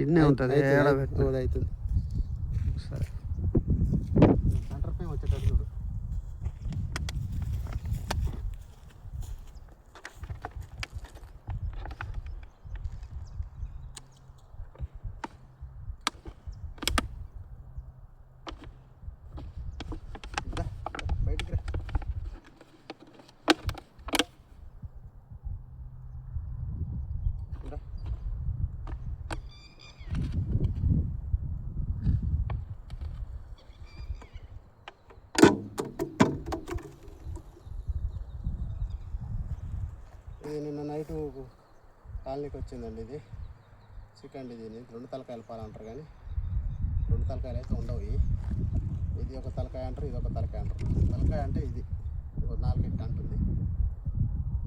ఇన్నే ఉంటుంది అవుతుంది. సరే సెంటర్ పైన వచ్చేటట్టు చూడు. బయటికి రా. ఇది నిన్న నైటు కాలనీకి వచ్చిందండి. ఇది చికెన్. ఇది 2 తలకాయల పాలు అంటారు, కానీ 2 తలకాయలు అయితే ఉండవు. ఇది ఒక తలకాయ అంటారు, ఇది ఒక తలకాయ అంటారు. తలకాయ అంటే ఇది 4 ఎట్టు అంటుంది.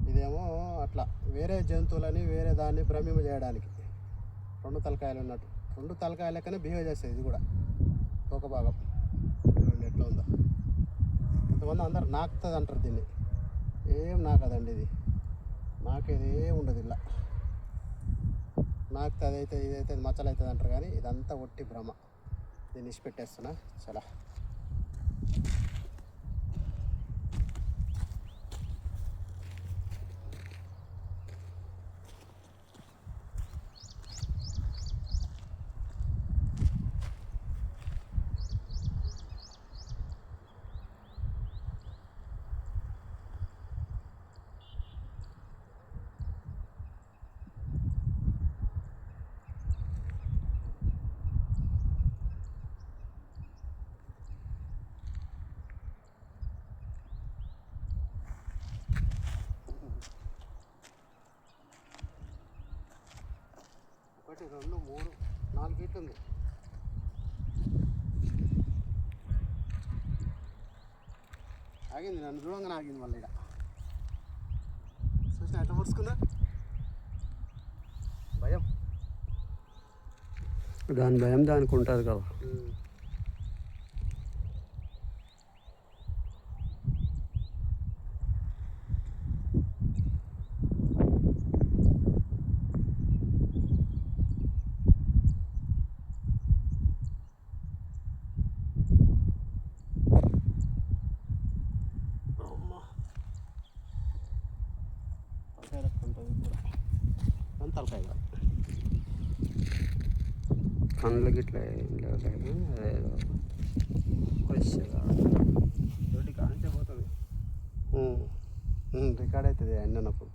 ఇదేమో అట్లా వేరే జంతువులని వేరే దాన్ని భ్రమింప చేయడానికి 2 తలకాయలు ఉన్నట్టు. 2 తలకాయల లెక్కనే బిహేవ్ చేస్తుంది ఇది కూడా. ఒక భాగం చూడండి ఎట్లా ఉందో. కొంతమంది అందరు నాకుతుంది అంటారు దీన్ని. ఏం నాకదండి, ఇది నాకేది ఏం ఉండదు. ఇలా నాకుతుంది అదైతే ఇదైతే మచ్చలు అవుతుంది అంటారు, కానీ ఇదంతా ఒట్టి భ్రమ. దీన్ని ఇచ్చి పెట్టేస్తున్నా. చాలా ఒకటి 2 3 4 ఫీట్లు ఉంది. ఆగింది, నన్ను చూడంగానే ఆగింది. మళ్ళీ ఇక్కడ చూసిన ఎట్లా ముడుచుకుందా. భయం, దాని భయం దానికి ఉంటుంది కదా. తలకాయ కళ్ళు గిట్లా ఏం లేవు. అదేదో ఫ్రెష్గా రోడ్డు కాంచే పోతుంది. రికార్డ్ అవుతుంది ఎండనప్పుడు.